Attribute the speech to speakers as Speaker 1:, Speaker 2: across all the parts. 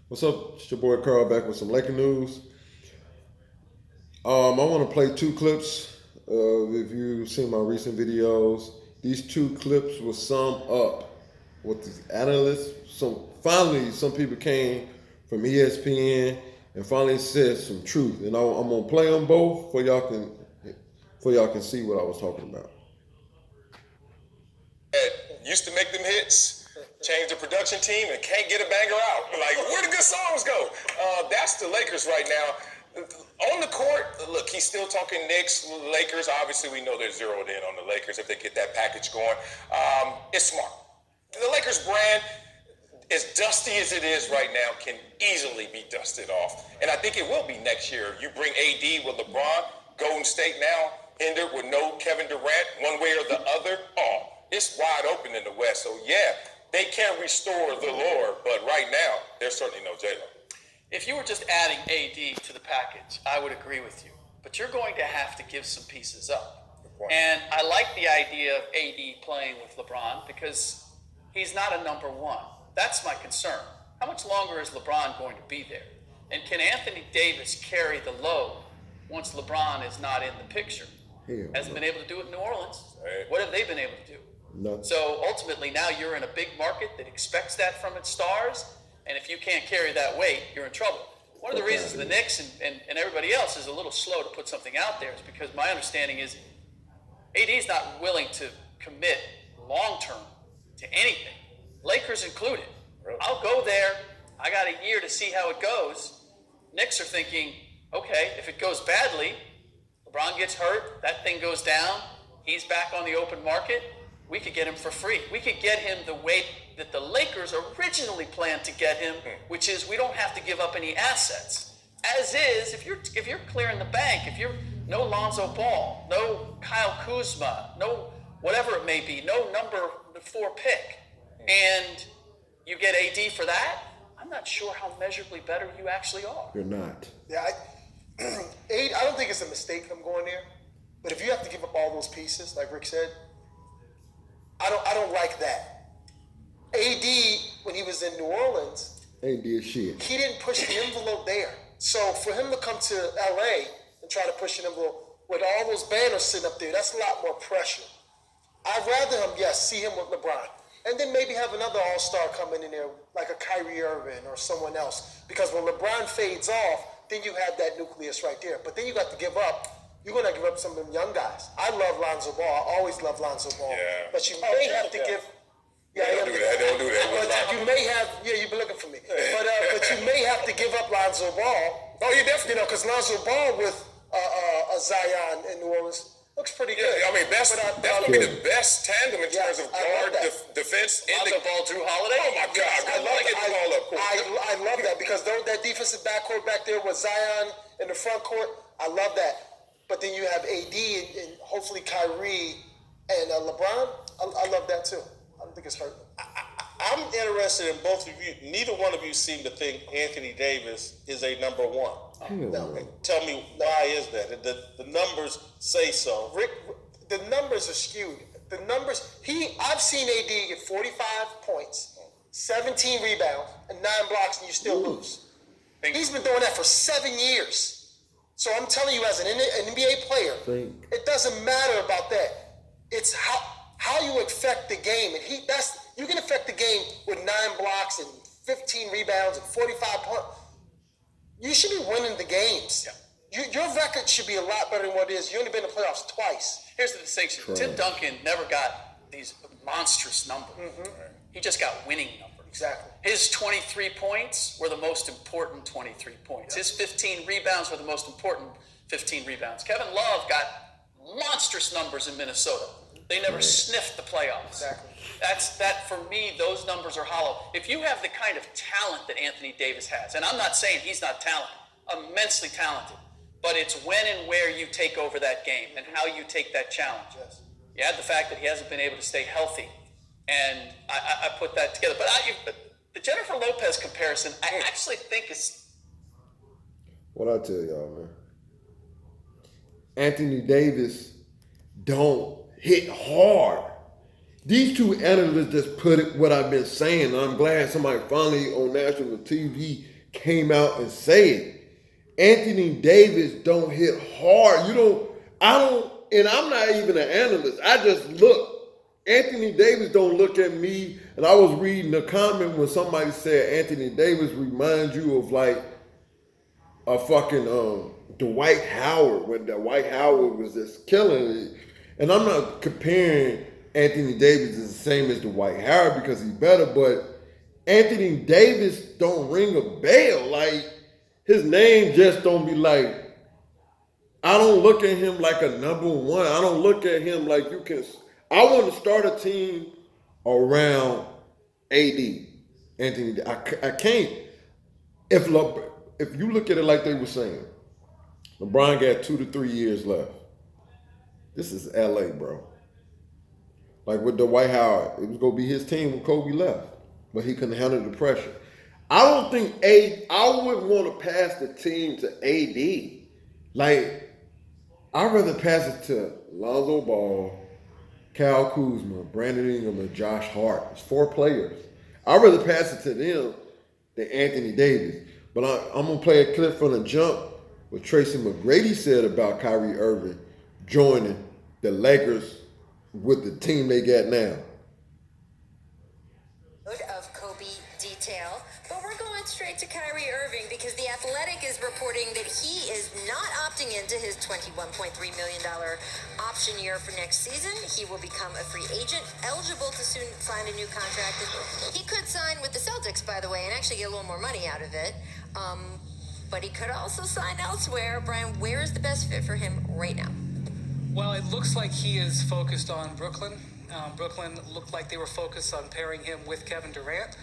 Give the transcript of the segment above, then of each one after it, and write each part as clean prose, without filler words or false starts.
Speaker 1: What's up? It's your boy Carl back with some Laker news. I want to play two clips. If you've seen my recent videos, these two clips will sum up what these analysts. Some people came from ESPN and finally said some truth, and I'm gonna play them both for y'all can see what I was talking about.
Speaker 2: Used to make them hits, change the production team, and can't get a banger out. Like, where the good songs go? That's the Lakers right now. On the court, look, he's still talking Knicks, Lakers. Obviously, we know they're zeroed in on the Lakers if they get that package going. It's smart. The Lakers brand, as dusty as it is right now, can easily be dusted off. And I think it will be next year. You bring AD with LeBron, Golden State now hindered with no Kevin Durant, one way or the other. Oh, it's wide open in the West. So, yeah, they can restore the lore, but right now, there's certainly no J-Lo.
Speaker 3: If you were just adding AD to the package, I would agree with you. But you're going to have to give some pieces up. And I like the idea of AD playing with LeBron because he's not a number one. That's my concern. How much longer is LeBron going to be there? And can Anthony Davis carry the load once LeBron is not in the picture? Hasn't been able to do it in New Orleans.
Speaker 2: Right.
Speaker 3: What have they been able to do?
Speaker 1: Nothing.
Speaker 3: So ultimately now you're in a big market that expects that from its stars. And if you can't carry that weight, you're in trouble. One of the reasons the Knicks and everybody else is a little slow to put something out there is because my understanding is AD is not willing to commit long-term to anything, Lakers included.
Speaker 2: Really?
Speaker 3: I'll go there. I got a year to see how it goes. Knicks are thinking, okay, if it goes badly, LeBron gets hurt, that thing goes down, he's back on the open market, we could get him for free. We could get him the way that the Lakers originally planned to get him, which is we don't have to give up any assets. As is, if you're clearing the bank, if you're no Lonzo Ball, no Kyle Kuzma, no whatever it may be, no number 4 pick, and you get AD for that, I'm not sure how measurably better you actually are.
Speaker 1: You're not.
Speaker 4: Yeah, I don't think it's a mistake them going there. But if you have to give up all those pieces, like Rick said, I don't like that. AD, when he was in New Orleans,
Speaker 1: AD is shit.
Speaker 4: he didn't push the envelope there. So for him to come to LA and try to push an envelope with all those banners sitting up there, that's a lot more pressure. I'd rather him, see him with LeBron. And then maybe have another all-star coming in there, like a Kyrie Irving or someone else. Because when LeBron fades off, then you have that nucleus right there. But then you got to give up. You're going to give up some of them young guys. I love Lonzo Ball. I always love Lonzo Ball.
Speaker 2: Yeah.
Speaker 4: But you may have to give...
Speaker 2: Don't do that. Don't do that.
Speaker 4: But you may have... Yeah, you've been looking for me. But you may have to give up Lonzo Ball.
Speaker 2: Oh, you definitely.
Speaker 4: Because Lonzo Ball with Zion in New Orleans looks pretty good.
Speaker 2: Yeah, I mean, that's going to be the best tandem in terms of guard defense.
Speaker 3: Lonzo Ball, Drew Holiday?
Speaker 2: Oh, my God.
Speaker 4: I love
Speaker 2: Get the ball up.
Speaker 4: I love that because that defensive backcourt back there with Zion in the front court, I love that. But then you have AD and hopefully Kyrie and LeBron. I love that too. I don't think it's hurting.
Speaker 5: I'm interested in both of you. Neither one of you seem to think Anthony Davis is a number one.
Speaker 1: No.
Speaker 5: Tell me why is that? The numbers say so.
Speaker 4: Rick, the numbers are skewed. The numbers, I've seen AD get 45 points, 17 rebounds, and 9 blocks, and you still lose. He's been doing that for 7 years. So I'm telling you, as an NBA player, it doesn't matter about that. It's how you affect the game, and you can affect the game with 9 blocks and 15 rebounds and 45 points. You should be winning the games. Yeah. Your record should be a lot better than what it is. You only been in the playoffs twice.
Speaker 3: Here's the distinction. Tim Duncan never got these monstrous numbers. Mm-hmm. He just got winning numbers.
Speaker 4: Exactly.
Speaker 3: His 23 points were the most important 23 points. Yep. His 15 rebounds were the most important 15 rebounds. Kevin Love got monstrous numbers in Minnesota. They never sniffed the playoffs.
Speaker 4: Exactly.
Speaker 3: For me, those numbers are hollow. If you have the kind of talent that Anthony Davis has, and I'm not saying he's not talented, immensely talented, but it's when and where you take over that game and how you take that challenge.
Speaker 4: Yes.
Speaker 3: You add the fact that he hasn't been able to stay healthy, and I put that together. But the Jennifer Lopez comparison, I actually think is...
Speaker 1: What I tell y'all, man. Anthony Davis don't hit hard. these two analysts just put it what I've been saying. And I'm glad somebody finally on national TV came out and said it. Anthony Davis don't hit hard. And I'm not even an analyst. I just look. Anthony Davis don't look at me. And I was reading a comment when somebody said Anthony Davis reminds you of like a fucking Dwight Howard, when Dwight Howard was just killing it. And I'm not comparing Anthony Davis as the same as Dwight Howard because he's better, but Anthony Davis don't ring a bell. Like, his name just don't be like, I don't look at him like a number one. I don't look at him like you can. I want to start a team around AD. Anthony, I can't. If you look at it like they were saying, LeBron got 2 to 3 years left. This is LA, bro. Like with Dwight Howard, it was gonna be his team when Kobe left, but he couldn't handle the pressure. I don't think I wouldn't want to pass the team to AD. Like, I'd rather pass it to Lonzo Ball, Kyle Kuzma, Brandon Ingram, and Josh Hart. It's 4 players. I'd rather pass it to them than Anthony Davis. But I'm going to play a clip from the jump what Tracy McGrady said about Kyrie Irving joining the Lakers with the team they got now.
Speaker 6: Of Kobe detail, but we're going straight to Kyrie Irving because The Athletic is reporting that he is not opting into his $21.3 million option year for next season. He will become a free agent, eligible to soon sign a new contract. And he could sign with the Celtics, by the way, and actually get a little more money out of it. But he could also sign elsewhere. Brian, where is the best fit for him right now?
Speaker 7: Well, it looks like he is focused on Brooklyn. Brooklyn looked like they were focused on pairing him with Kevin Durant.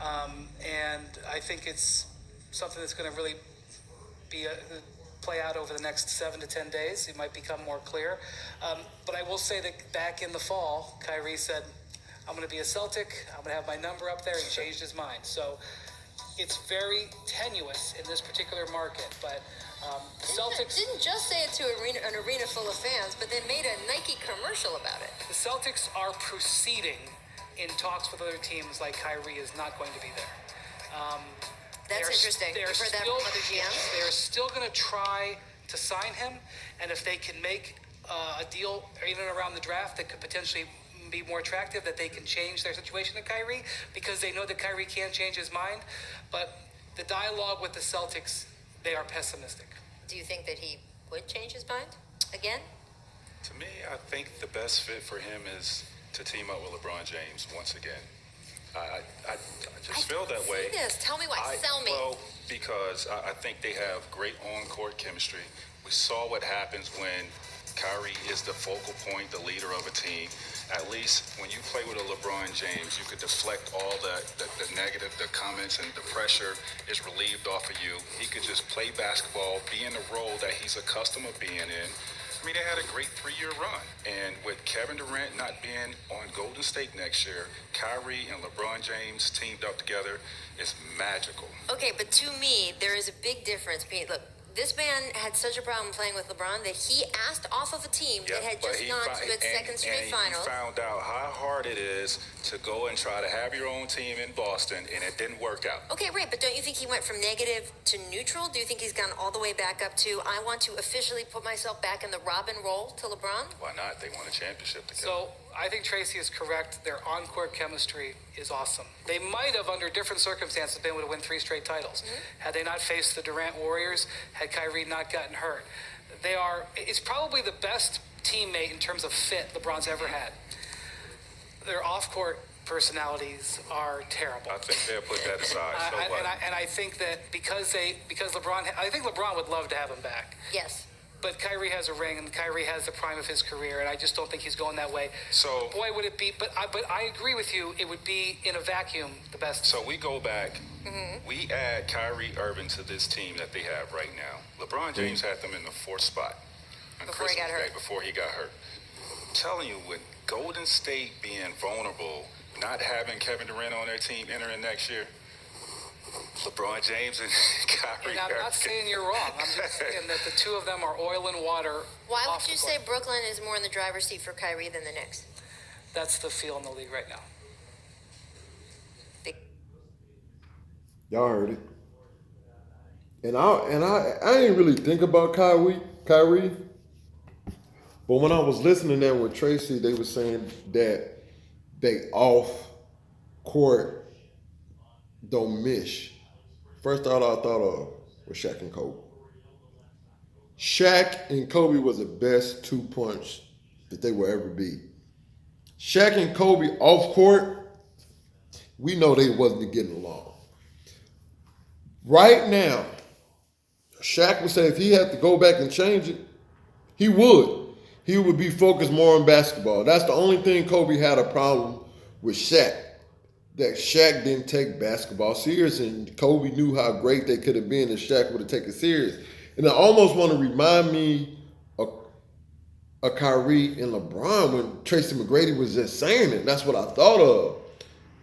Speaker 7: And I think it's something that's going to really play out over the next 7 to 10 days. It might become more clear. But I will say that back in the fall, Kyrie said, I'm going to be a Celtic. I'm going to have my number up there. He changed his mind. So it's very tenuous in this particular market. But the Celtics
Speaker 6: didn't just say it to an arena full of fans, but then made a Nike commercial about it.
Speaker 7: The Celtics are proceeding in talks with other teams like Kyrie is not going to be there.
Speaker 6: That's interesting. We've heard that from other GMs.
Speaker 7: They're still going to try to sign him, and if they can make a deal in and around the draft that could potentially be more attractive, that they can change their situation to Kyrie, because they know that Kyrie can change his mind. But the dialogue with the Celtics, they are pessimistic.
Speaker 6: Do you think that he would change his mind again?
Speaker 8: To me, I think the best fit for him is to team up with LeBron James once again. I just feel that way.
Speaker 6: Tell me why. Sell me.
Speaker 8: Well, because I think they have great on-court chemistry. We saw what happens when Kyrie is the focal point, the leader of a team. At least when you play with a LeBron James, you could deflect all the negative, the comments, and the pressure is relieved off of you. He could just play basketball, be in the role that he's accustomed to being in. I mean, they had a great 3-year run. And with Kevin Durant not being on Golden State next year, Kyrie and LeBron James teamed up together is magical.
Speaker 6: Okay, but to me, there is a big difference. Look, this man had such a problem playing with LeBron that he asked off of a team that had just gone to its second straight final.
Speaker 8: He found out how hard it is to go and try to have your own team in Boston, and it didn't work out.
Speaker 6: Okay, right, but don't you think he went from negative to neutral? Do you think he's gone all the way back up to, I want to officially put myself back in the Robin role to LeBron?
Speaker 8: Why not? They won a championship together.
Speaker 7: So I think Tracy is correct. Their on-court chemistry is awesome. They might have, under different circumstances, been able to win 3 straight titles. Mm-hmm. Had they not faced the Durant Warriors, had Kyrie not gotten hurt. It's probably the best teammate in terms of fit LeBron's ever had. Their off-court personalities are terrible.
Speaker 8: I think they'll put that aside.
Speaker 7: I think that because LeBron, I think LeBron would love to have him back.
Speaker 6: Yes.
Speaker 7: But Kyrie has a ring, and Kyrie has the prime of his career, and I just don't think he's going that way.
Speaker 8: So,
Speaker 7: boy, would it be? But I agree with you. It would be in a vacuum the best.
Speaker 8: So we go back. Mm-hmm. We add Kyrie Irving to this team that they have right now. LeBron James had them in the 4th spot on Christmas Day before he got hurt. I'm telling you, with Golden State being vulnerable, not having Kevin Durant on their team entering next year, LeBron James and Kyrie.
Speaker 7: And I'm not saying you're wrong. I'm just saying that the two of them are oil and water.
Speaker 6: Why would you say Brooklyn is more in the driver's seat for Kyrie than the Knicks?
Speaker 7: That's the feel in the league right now.
Speaker 1: Y'all heard it. And I didn't really think about Kyrie. But when I was listening there with Tracy, they were saying that they off court don't miss. First thought I thought of was Shaq and Kobe. Shaq and Kobe was the best 2 punch that they will ever be. Shaq and Kobe off court, we know they wasn't getting along. Right now, Shaq would say if he had to go back and change it, he would. He would be focused more on basketball. That's the only thing Kobe had a problem with Shaq. That Shaq didn't take basketball serious, and Kobe knew how great they could have been if Shaq would have taken it serious. And I almost want to remind me of Kyrie and LeBron when Tracy McGrady was just saying it. That's what I thought of.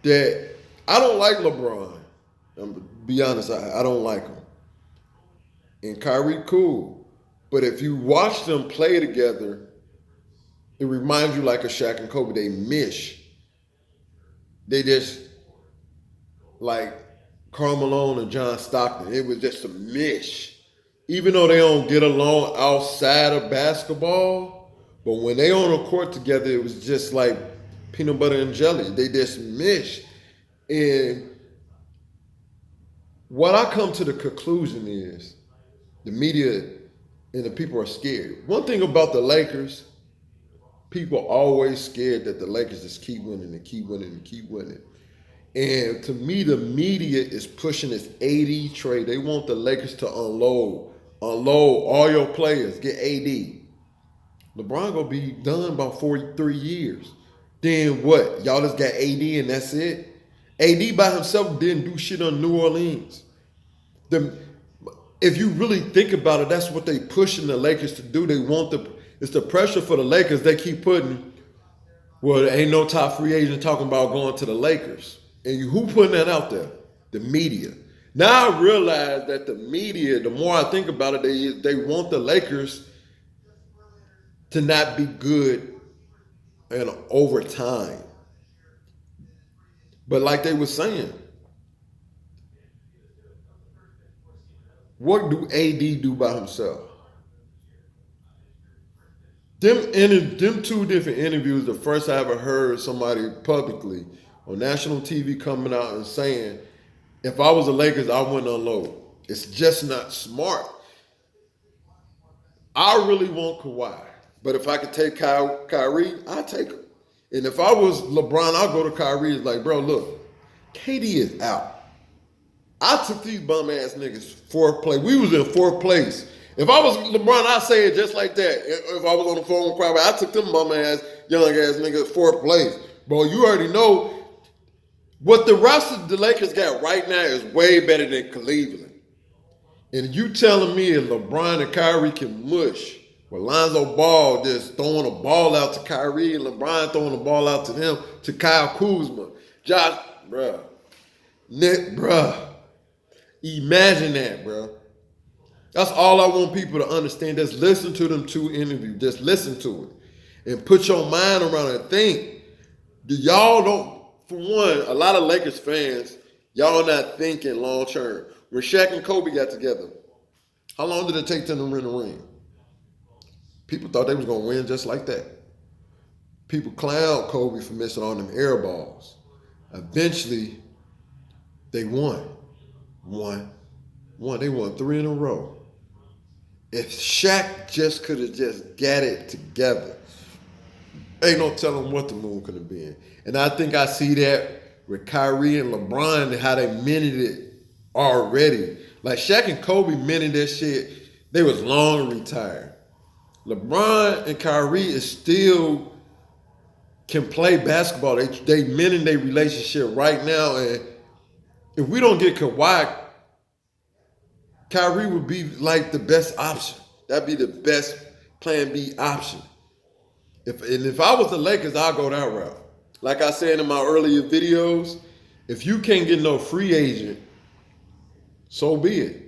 Speaker 1: That I don't like LeBron. I'm gonna be honest, I don't like him. And Kyrie, cool. But if you watch them play together, it reminds you like a Shaq and Kobe. They mish. They just like Karl Malone and John Stockton. It was just a mish. Even though they don't get along outside of basketball, but when they on a court together, it was just like peanut butter and jelly. They just mish. And what I come to the conclusion is the media and the people are scared. One thing about the Lakers, people are always scared that the Lakers just keep winning and keep winning and keep winning. And to me, the media is pushing this AD trade. They want the Lakers to unload all your players, get AD. LeBron gonna be done about 43 years. Then what? Y'all just got AD and that's it? AD by himself didn't do shit on New Orleans. If you really think about it, that's what they pushing the Lakers to do. They want it's the pressure for the Lakers. They keep putting, well, there ain't no top free agent talking about going to the Lakers. And who putting that out there? The media. Now I realize that the media, the more I think about it, they want the Lakers to not be good and over time. But like they were saying, what do AD do by himself? Them two different interviews, the first I ever heard somebody publicly on national TV coming out and saying, if I was the Lakers, I wouldn't unload. It's just not smart. I really want Kawhi. But if I could take Kyrie, I'd take him. And if I was LeBron, I'd go to Kyrie. It's like, bro, look, KD is out. I took these bum ass niggas fourth place. We was in fourth place. If I was LeBron, I'd say it just like that. If I was on the phone with Crowder, I took them bum ass, young ass niggas fourth place. Bro, you already know what the roster the Lakers got right now is way better than Cleveland. And you telling me if LeBron and Kyrie can mush, with Lonzo Ball just throwing a ball out to Kyrie and LeBron throwing a ball out to them, to Kyle Kuzma, Josh, bruh, Nick, bruh. Imagine that, bruh. That's all I want people to understand. Just listen to them two interviews. Just listen to it. And put your mind around it and think. Y'all don't, for one, a lot of Lakers fans, y'all not thinking long term. When Shaq and Kobe got together, how long did it take them to win the ring? People thought they was going to win just like that. People clowned Kobe for missing all them air balls. Eventually, they won. They won 3 in a row. If Shaq just could have just got it together, ain't no telling what the moon could have been. And I think I see that with Kyrie and LeBron and how they minted it already. Like Shaq and Kobe minted that shit. They was long retired. LeBron and Kyrie is still can play basketball. They minting their relationship right now. And if we don't get Kawhi, Kyrie would be like the best option. That'd be the best plan B option. If I was the Lakers, I'd go that route. Like I said in my earlier videos, if you can't get no free agent, so be it.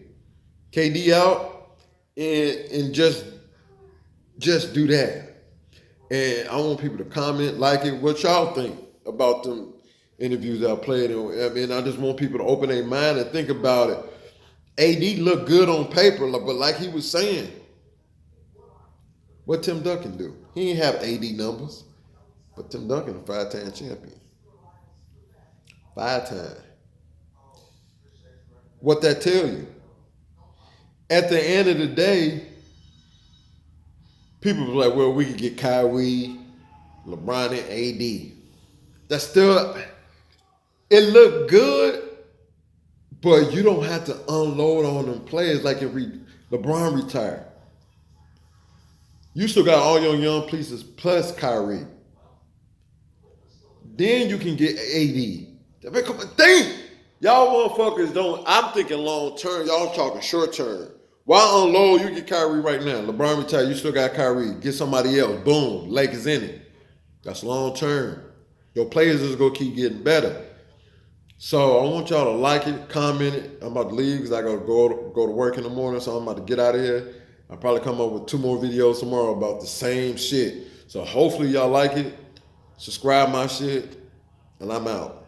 Speaker 1: KD out and just do that. And I want people to comment, like it, what y'all think about them interviews that I played. I mean, I just want people to open their mind and think about it. AD looked good on paper, but like he was saying, what Tim Duncan do? He ain't have AD numbers, but Tim Duncan a 5-time champion. 5-time. What that tell you? At the end of the day, people were like, well, we could get Kyrie, LeBron, and AD. That's still, it looked good, but you don't have to unload on them players like if LeBron retired. You still got all your young pieces plus Kyrie. Then you can get AD. Think. Y'all motherfuckers don't, I'm thinking long term. Y'all talking short term. Why unload? You get Kyrie right now. LeBron retired. You still got Kyrie. Get somebody else. Boom. Lakers in it. That's long term. Your players is going to keep getting better. So I want y'all to like it, comment it. I'm about to leave because I got to go to work in the morning. So I'm about to get out of here. I'll probably come up with 2 more videos tomorrow about the same shit. So hopefully y'all like it. Subscribe my shit. And I'm out.